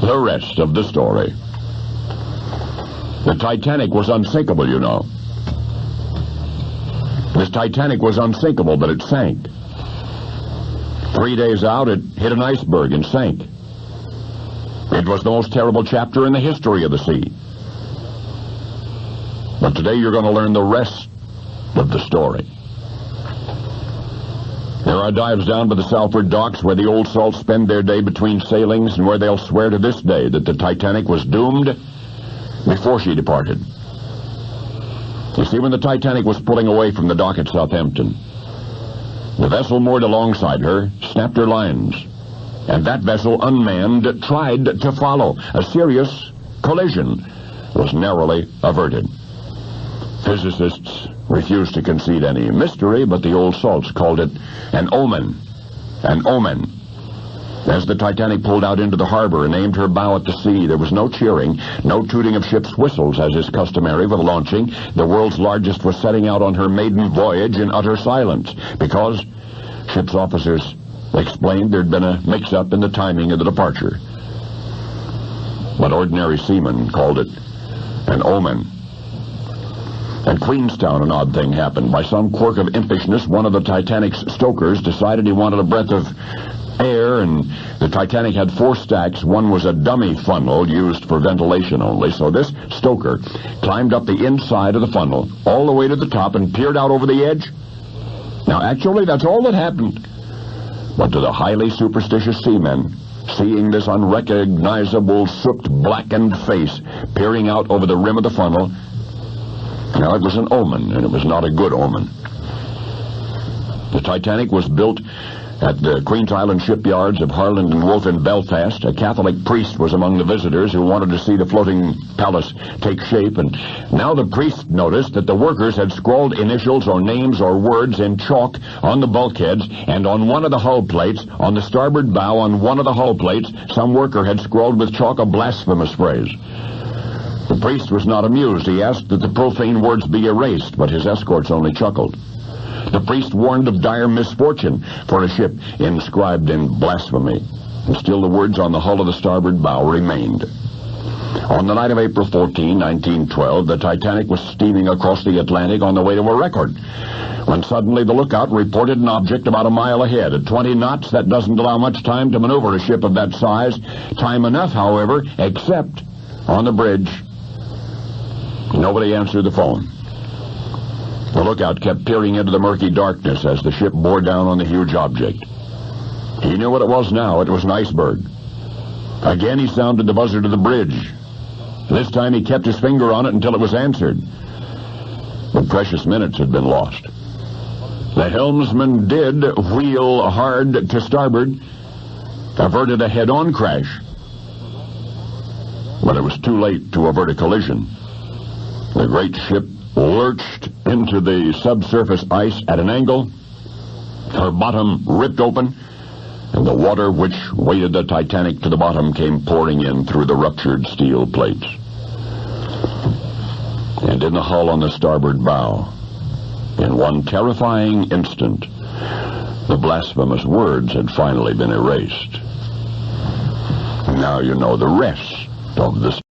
the rest of the story. The Titanic was unsinkable, you know. This Titanic was unsinkable, but it sank. 3 days out, it hit an iceberg and sank. It was the most terrible chapter in the history of the sea. But today you're going to learn the rest of the story. There are dives down by the Salford docks where the old salts spend their day between sailings and where they'll swear to this day that the Titanic was doomed before she departed. You see, when the Titanic was pulling away from the dock at Southampton, the vessel moored alongside her snapped her lines, and that vessel, unmanned, tried to follow. A serious collision was narrowly averted. Physicists refused to concede any mystery, but the old salts called it an omen. An omen. As the Titanic pulled out into the harbor and aimed her bow at the sea, there was no cheering, no tooting of ships' whistles, as is customary for the launching. The world's largest was setting out on her maiden voyage in utter silence, because ship's officers explained there'd been a mix-up in the timing of the departure. But ordinary seamen called it an omen. At Queenstown, an odd thing happened. By some quirk of impishness, one of the Titanic's stokers decided he wanted a breath of air, and the Titanic had 4 stacks. One was a dummy funnel used for ventilation only, so this stoker climbed up the inside of the funnel all the way to the top and peered out over the edge. Now, actually, that's all that happened. But to the highly superstitious seamen, seeing this unrecognizable, soot-blackened face peering out over the rim of the funnel, now it was an omen, and it was not a good omen. The Titanic was built at the Queen's Island shipyards of Harland and Wolff in Belfast. A Catholic priest was among the visitors who wanted to see the floating palace take shape, and now the priest noticed that the workers had scrawled initials or names or words in chalk on the bulkheads, and on one of the hull plates, on the starboard bow on one of the hull plates, some worker had scrawled with chalk a blasphemous phrase. The priest was not amused. He asked that the profane words be erased, but his escorts only chuckled. The priest warned of dire misfortune for a ship inscribed in blasphemy, and still the words on the hull of the starboard bow remained. On the night of April 14, 1912, the Titanic was steaming across the Atlantic on the way to a record, when suddenly the lookout reported an object about a mile ahead. At 20 knots, that doesn't allow much time to maneuver a ship of that size. Time enough, however, except on the bridge. Nobody answered the phone. The lookout kept peering into the murky darkness as the ship bore down on the huge object. He knew what it was now. It was an iceberg. Again he sounded the buzzer to the bridge. This time he kept his finger on it until it was answered. But precious minutes had been lost. The helmsman did wheel hard to starboard, averted a head-on crash. But it was too late to avert a collision. The great ship lurched into the subsurface ice at an angle. Her bottom ripped open, and the water which weighted the Titanic to the bottom came pouring in through the ruptured steel plates. And in the hull on the starboard bow, in one terrifying instant, the blasphemous words had finally been erased. Now you know the rest of the